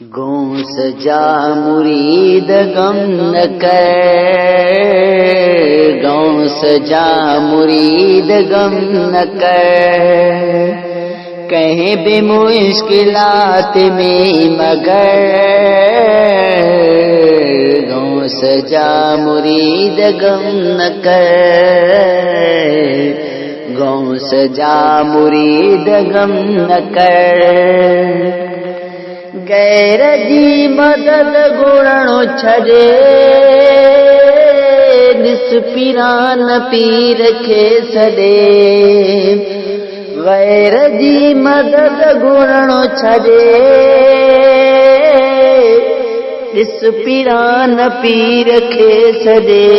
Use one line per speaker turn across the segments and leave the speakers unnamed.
گوں سجا مرید غم نہ کر، گوں سجا مرید غم نہ کر، کہیں بھی مشکلات میں مگر، گوں سجا مرید غم نہ کر، گوں سجا مرید غم نہ کر، غیر جی مدد گھڑنو چھڑے، دس پیران پیر کے سدے، غیر جی مدد گھڑنو چھڑے، دس پیران پیر کے سدے،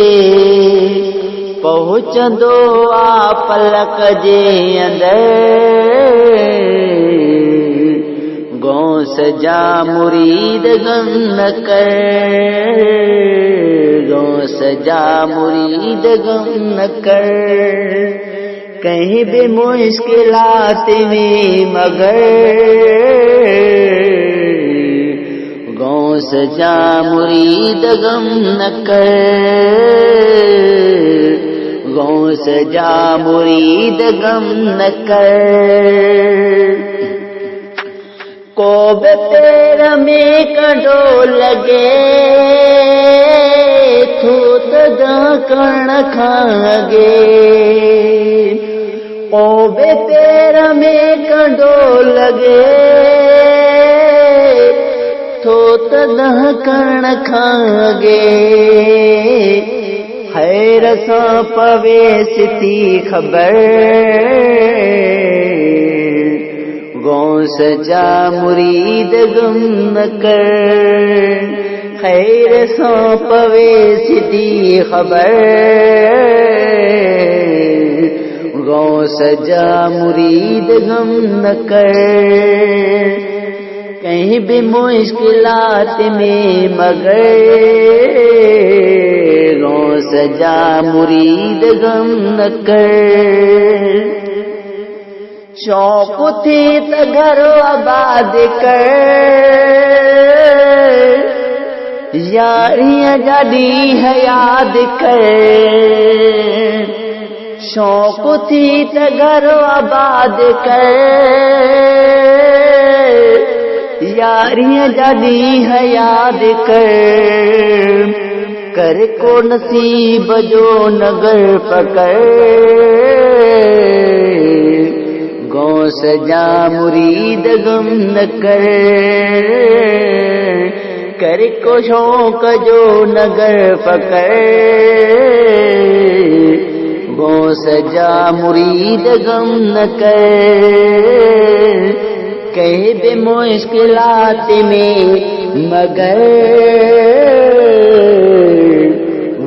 پہنچندو آ پلک جے اندر، گوں سجا مرید غم نہ کر، گوں سجا مرید غم نہ کر، کہیں بھی مشکلات میں مگر، گوں سجا مرید غم نہ کر، گوں سجا مرید غم نہ کر، کو بے تیرا میں کڈو لگے، تھوت دا کن کھانگے، کو بے تیرا میں کڈو لگے، تھوت دا کن کھانگے، خیر سا پوے ستی خبر، گوں سجا مرید غم نہ کر، خیر سو پوے سدی خبر، گوں سجا مرید غم نہ کر، کہیں بھی مشکلات میں مگر، گوں سجا مرید غم نہ کر، شوق تھی تو گھر آباد کر، یاریاں جاڈی ہے یاد کر، شوق تھی تو گھر آباد کر، یاریاں جاڈی ہے یاد کر کو نصیب جو نگر پکڑ، گوں سجا مرید غم نہ کر کو شوق جو نگر پکڑ، گوں سجا مرید غم نہ کر، کہیں بھی مشکلات میں مگر،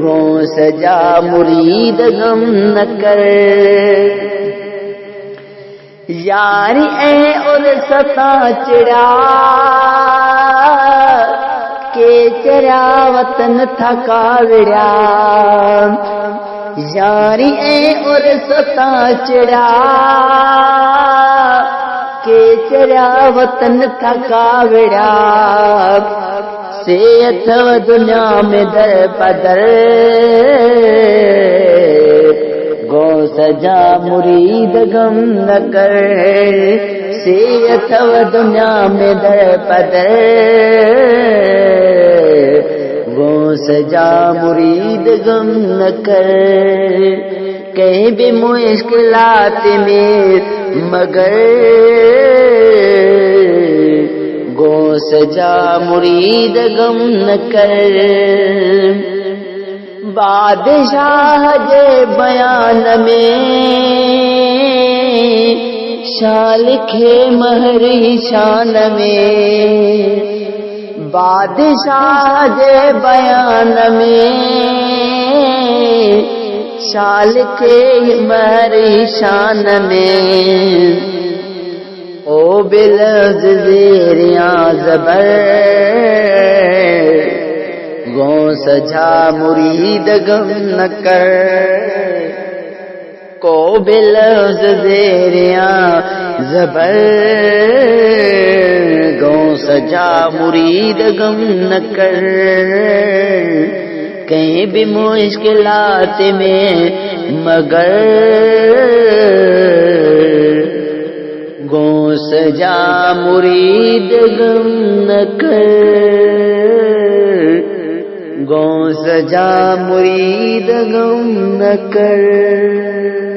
گوں سجا مرید غم نہ کر، یاری اے اور ستا چڑا کے چرا وطن تھا کاوڑا، یاری اے اور ستا چڑا کے چرا وطن تھا کاوڑا، سے اتھو دنیا میں در پدر، گوں سجا مرید غم نہ کر، سے اتھو دنیا میں در پدر، گوں سجا مرید غم نہ کر، کہیں بھی مشکلات میں مگر، گوں سجا مرید غم نہ کر، بادشاہ جے بیان میں شاہ لکھے مہر شان میں، بادشاہ جے بیان میں شاہ لکھے مہر شان میں، او بلفظ زیریاں زبر، گوں سجا مرید غم نہ کر، کو بلفظ زیریاں زبر، گوں سجا مرید غم نہ کر، کہیں بھی مشکلات میں مگر گو سجا مرید غم نہ کر، گو سجا مرید غم نہ کر۔